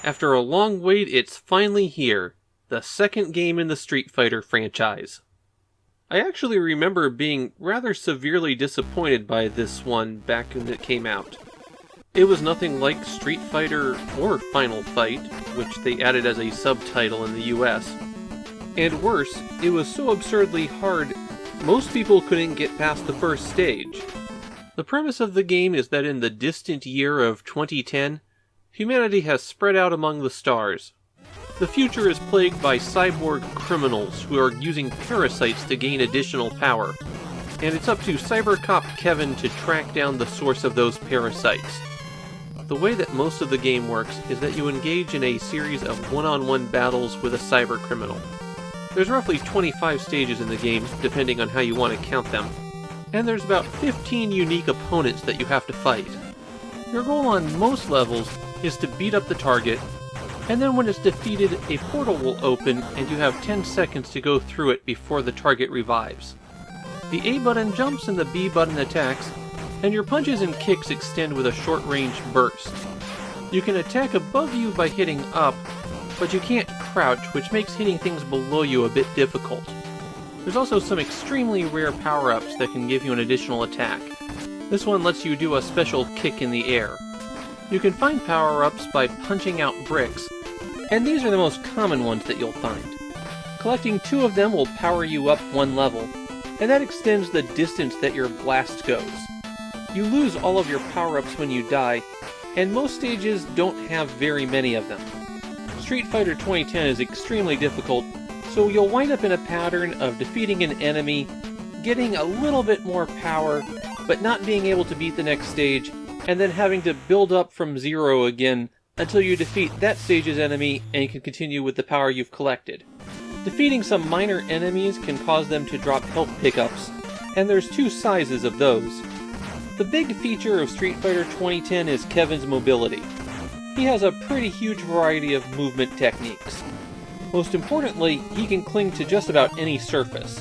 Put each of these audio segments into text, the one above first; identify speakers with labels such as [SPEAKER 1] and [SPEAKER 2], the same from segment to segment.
[SPEAKER 1] After a long wait, it's finally here, the second game in the Street Fighter franchise. I actually remember being rather severely disappointed by this one back when it came out. It was nothing like Street Fighter or Final Fight, which they added as a subtitle in the US. And worse, it was so absurdly hard, most people couldn't get past the first stage. The premise of the game is that in the distant year of 2010, humanity has spread out among the stars. The future is plagued by cyborg criminals who are using parasites to gain additional power, and it's up to Cyber Cop Kevin to track down the source of those parasites. The way that most of the game works is that you engage in a series of one-on-one battles with a cyber criminal. There's roughly 25 stages in the game, depending on how you want to count them, and there's about 15 unique opponents that you have to fight. Your goal on most levels is to beat up the target, and then when it's defeated, a portal will open and you have 10 seconds to go through it before the target revives. The A button jumps and the B button attacks, and your punches and kicks extend with a short-range burst. You can attack above you by hitting up, but you can't crouch, which makes hitting things below you a bit difficult. There's also some extremely rare power-ups that can give you an additional attack. This one lets you do a special kick in the air. You can find power-ups by punching out bricks, and these are the most common ones that you'll find. Collecting 2 of them will power you up 1 level, and that extends the distance that your blast goes. You lose all of your power-ups when you die, and most stages don't have very many of them. Street Fighter 2010 is extremely difficult, so you'll wind up in a pattern of defeating an enemy, getting a little bit more power, but not being able to beat the next stage, and then having to build up from 0 again until you defeat that stage's enemy and you can continue with the power you've collected. Defeating some minor enemies can cause them to drop health pickups, and there's 2 sizes of those. The big feature of Street Fighter 2010 is Kevin's mobility. He has a pretty huge variety of movement techniques. Most importantly, he can cling to just about any surface.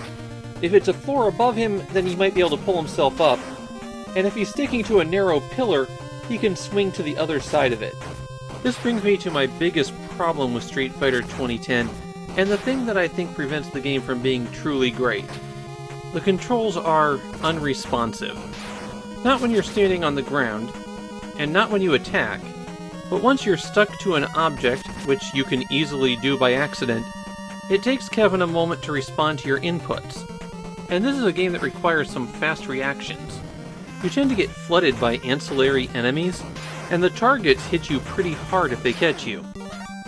[SPEAKER 1] If it's a floor above him, then he might be able to pull himself up, and if he's sticking to a narrow pillar, he can swing to the other side of it. This brings me to my biggest problem with Street Fighter 2010, and the thing that I think prevents the game from being truly great. The controls are unresponsive. Not when you're standing on the ground, and not when you attack, but once you're stuck to an object, which you can easily do by accident, it takes Kevin a moment to respond to your inputs. And this is a game that requires some fast reactions. You tend to get flooded by ancillary enemies, and the targets hit you pretty hard if they catch you.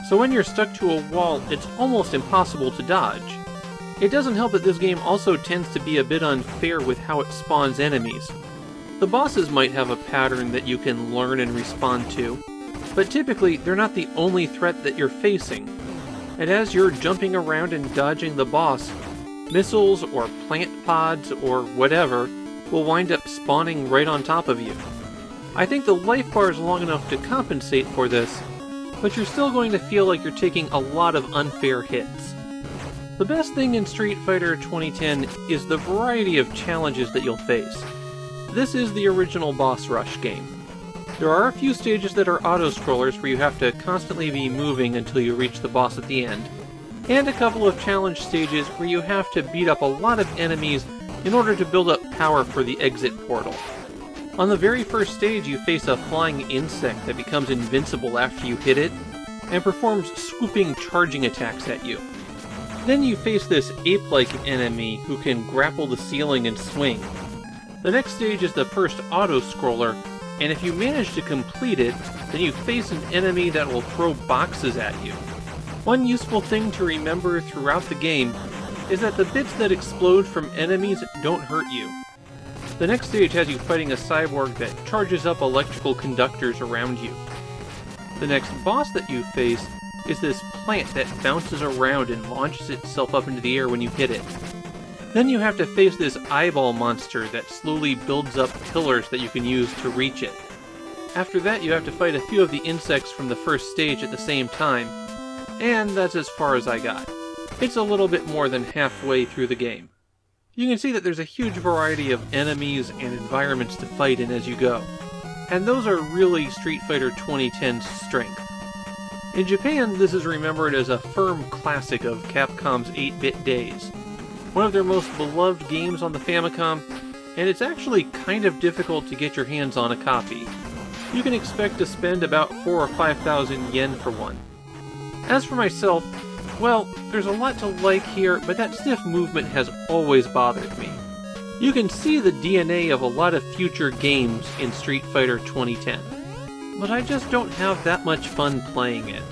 [SPEAKER 1] So when you're stuck to a wall, it's almost impossible to dodge. It doesn't help that this game also tends to be a bit unfair with how it spawns enemies. The bosses might have a pattern that you can learn and respond to, but typically they're not the only threat that you're facing. And as you're jumping around and dodging the boss, missiles or plant pods or whatever will wind up spawning right on top of you. I think the life bar is long enough to compensate for this, but you're still going to feel like you're taking a lot of unfair hits. The best thing in Street Fighter 2010 is the variety of challenges that you'll face. This is the original boss rush game. There are a few stages that are auto-scrollers where you have to constantly be moving until you reach the boss at the end, and a couple of challenge stages where you have to beat up a lot of enemies in order to build up power for the exit portal. On the very first stage, you face a flying insect that becomes invincible after you hit it, and performs swooping charging attacks at you. Then you face this ape-like enemy who can grapple the ceiling and swing. The next stage is the first auto-scroller, and if you manage to complete it, then you face an enemy that will throw boxes at you. One useful thing to remember throughout the game is that the bits that explode from enemies don't hurt you. The next stage has you fighting a cyborg that charges up electrical conductors around you. The next boss that you face is this plant that bounces around and launches itself up into the air when you hit it. Then you have to face this eyeball monster that slowly builds up pillars that you can use to reach it. After that, you have to fight a few of the insects from the first stage at the same time, and that's as far as I got. It's a little bit more than halfway through the game. You can see that there's a huge variety of enemies and environments to fight in as you go, and those are really Street Fighter 2010's strength. In Japan, this is remembered as a firm classic of Capcom's 8-bit days, one of their most beloved games on the Famicom, and it's actually kind of difficult to get your hands on a copy. You can expect to spend about 4,000 or 5,000 yen for one. As for myself, well, there's a lot to like here, but that stiff movement has always bothered me. You can see the DNA of a lot of future games in Street Fighter 2010, but I just don't have that much fun playing it.